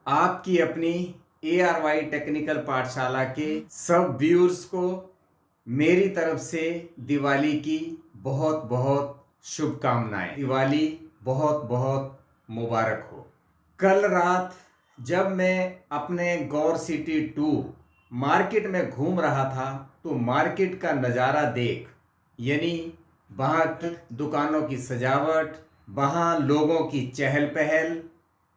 आपकी अपनी ARY technical पाठशाला के सब व्यूअर्स को मेरी तरफ से दिवाली की बहुत बहुत शुभकामनाएं। दिवाली बहुत बहुत मुबारक हो। कल रात जब मैं अपने गौर सिटी 2 मार्केट में घूम रहा था तो मार्केट का नज़ारा देख, यानी वहाँ की दुकानों की सजावट, वहाँ लोगों की चहल पहल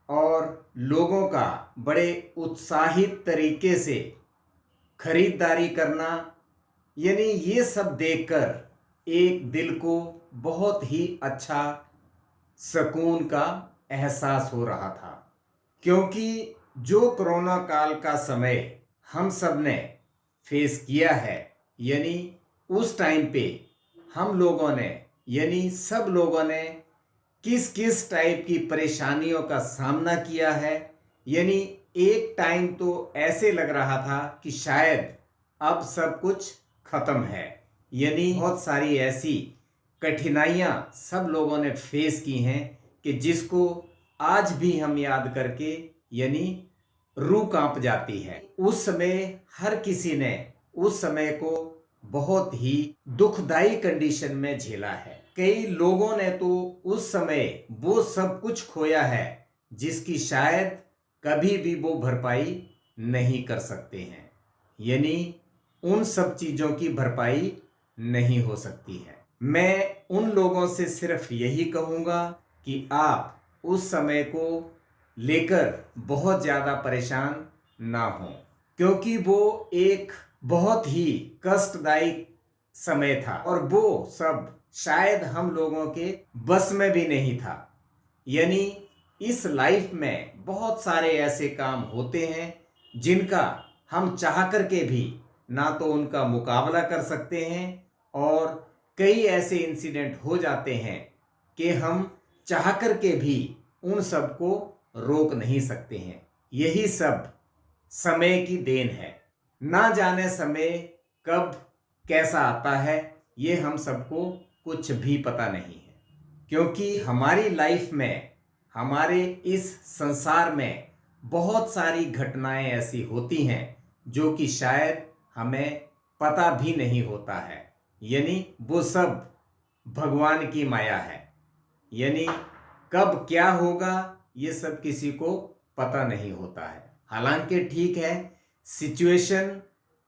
और लोगों का बड़े उत्साहित तरीके से खरीदारी करना, यानी ये सब देखकर एक दिल को बहुत ही अच्छा सुकून का एहसास हो रहा था। क्योंकि जो कोरोना काल का समय हम सब ने फेस किया है, यानी उस टाइम पे हम लोगों ने, यानी सब लोगों ने किस किस टाइप की परेशानियों का सामना किया है, यानी एक टाइम तो ऐसे लग रहा था कि शायद अब सब कुछ खत्म है। यानी बहुत सारी ऐसी कठिनाइयाँ सब लोगों ने फेस की हैं कि जिसको आज भी हम याद करके यानी रूह कांप जाती है। उस समय हर किसी ने उस समय को बहुत ही दुखदाई कंडीशन में झेला है। कई लोगों ने तो उस समय वो सब कुछ खोया है जिसकी शायद कभी भी वो भरपाई नहीं कर सकते हैं, यानी उन सब चीज़ों की भरपाई नहीं हो सकती है। मैं उन लोगों से सिर्फ यही कहूँगा कि आप उस समय को लेकर बहुत ज़्यादा परेशान ना हों, क्योंकि वो एक बहुत ही कष्टदायी समय था और वो सब शायद हम लोगों के बस में भी नहीं था। यानी इस लाइफ में बहुत सारे ऐसे काम होते हैं जिनका हम चाह कर के भी ना तो उनका मुकाबला कर सकते हैं, और कई ऐसे इंसिडेंट हो जाते हैं कि हम चाह कर के भी उन सब को रोक नहीं सकते हैं। यही सब समय की देन है। ना जाने समय कब कैसा आता है, ये हम सबको कुछ भी पता नहीं है। क्योंकि हमारी लाइफ में, हमारे इस संसार में बहुत सारी घटनाएं ऐसी होती हैं जो कि शायद हमें पता भी नहीं होता है, यानी वो सब भगवान की माया है। यानी कब क्या होगा ये सब किसी को पता नहीं होता है। हालांकि ठीक है, सिचुएशन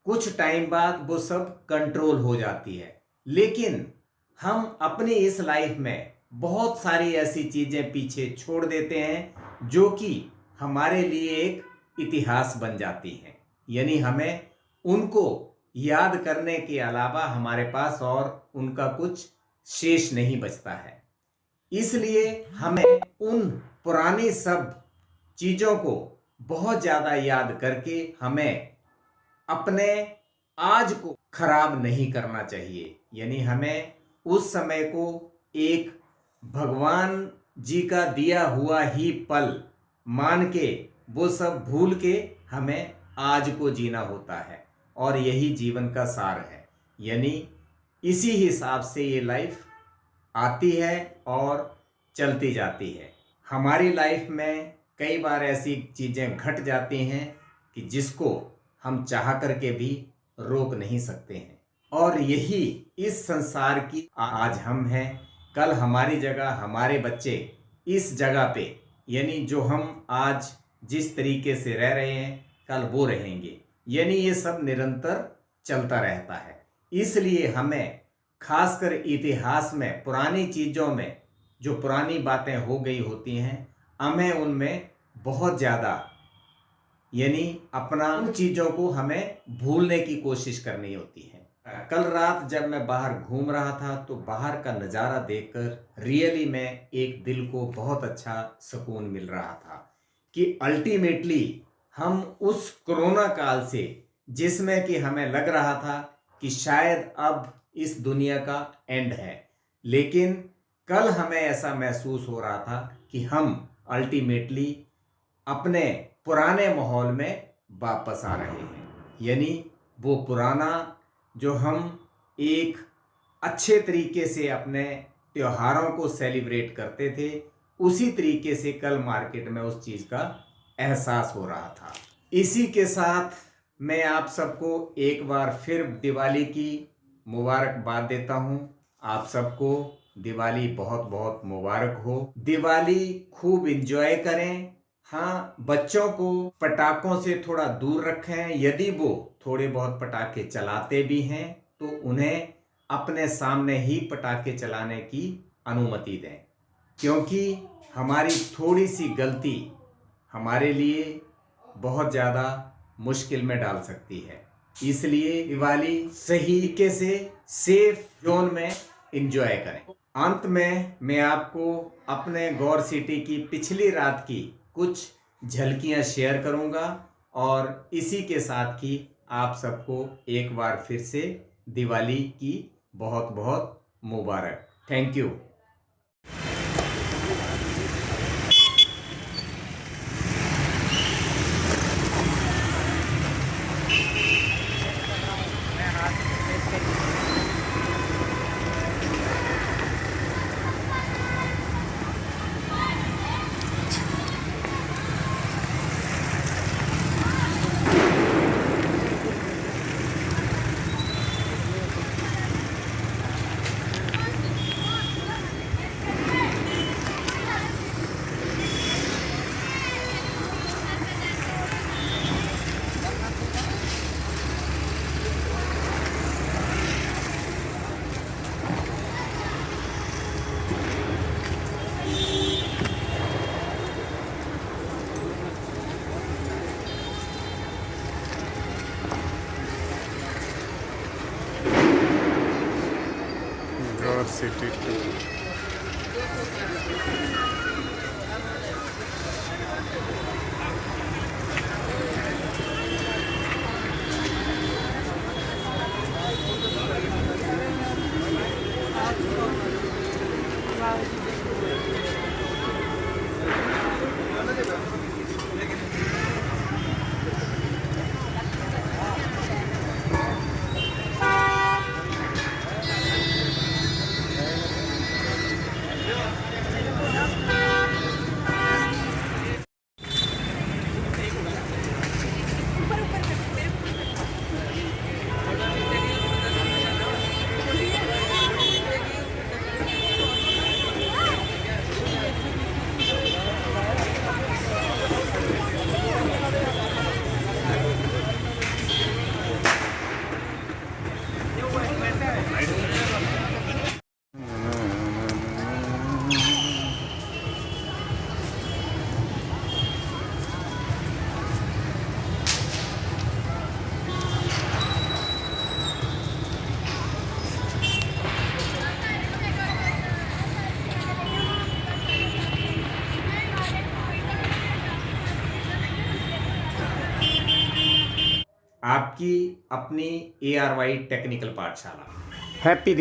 कुछ टाइम बाद वो सब कंट्रोल हो जाती है, लेकिन हम अपनी इस लाइफ में बहुत सारी ऐसी चीज़ें पीछे छोड़ देते हैं जो कि हमारे लिए एक इतिहास बन जाती हैं। यानी हमें उनको याद करने के अलावा हमारे पास और उनका कुछ शेष नहीं बचता है। इसलिए हमें उन पुरानी सब चीज़ों को बहुत ज़्यादा याद करके हमें अपने आज को खराब नहीं करना चाहिए। यानी हमें उस समय को एक भगवान जी का दिया हुआ ही पल मान के वो सब भूल के हमें आज को जीना होता है, और यही जीवन का सार है। यानी इसी हिसाब से ये लाइफ आती है और चलती जाती है। हमारी लाइफ में कई बार ऐसी चीज़ें घट जाती हैं कि जिसको हम चाह करके भी रोक नहीं सकते हैं, और यही इस संसार की आज हम हैं, कल हमारी जगह हमारे बच्चे इस जगह पे, यानी जो हम आज जिस तरीके से रह रहे हैं कल वो रहेंगे। यानी ये सब निरंतर चलता रहता है। इसलिए हमें खासकर इतिहास में पुरानी चीज़ों में जो पुरानी बातें हो गई होती हैं, हमें उनमें बहुत ज़्यादा यानी अपना उन चीज़ों को हमें भूलने की कोशिश करनी होती है। कल रात जब मैं बाहर घूम रहा था तो बाहर का नज़ारा देखकर रियली में एक दिल को बहुत अच्छा सुकून मिल रहा था कि अल्टीमेटली हम उस कोरोना काल से, जिसमें कि हमें लग रहा था कि शायद अब इस दुनिया का एंड है, लेकिन कल हमें ऐसा महसूस हो रहा था कि हम अल्टीमेटली अपने पुराने माहौल में वापस आ रहे हैं। यानी वो पुराना जो हम एक अच्छे तरीके से अपने त्योहारों को सेलिब्रेट करते थे, उसी तरीके से कल मार्केट में उस चीज़ का एहसास हो रहा था। इसी के साथ मैं आप सबको एक बार फिर दिवाली की मुबारकबाद देता हूं। आप सबको दिवाली बहुत बहुत मुबारक हो। दिवाली खूब एंजॉय करें। हाँ, बच्चों को पटाखों से थोड़ा दूर रखें। यदि वो थोड़े बहुत पटाखे चलाते भी हैं तो उन्हें अपने सामने ही पटाखे चलाने की अनुमति दें, क्योंकि हमारी थोड़ी सी गलती हमारे लिए बहुत ज़्यादा मुश्किल में डाल सकती है। इसलिए दिवाली सही तरीके से सेफ जोन में एंजॉय करें। अंत में मैं आपको अपने गौर सिटी की पिछली रात की कुछ झलकियां शेयर करूंगा और इसी के साथ ही आप सबको एक बार फिर से दिवाली की बहुत बहुत मुबारक। Thank you. Gaur city tour. आपकी अपनी ARY टेक्निकल पाठशाला। हैप्पी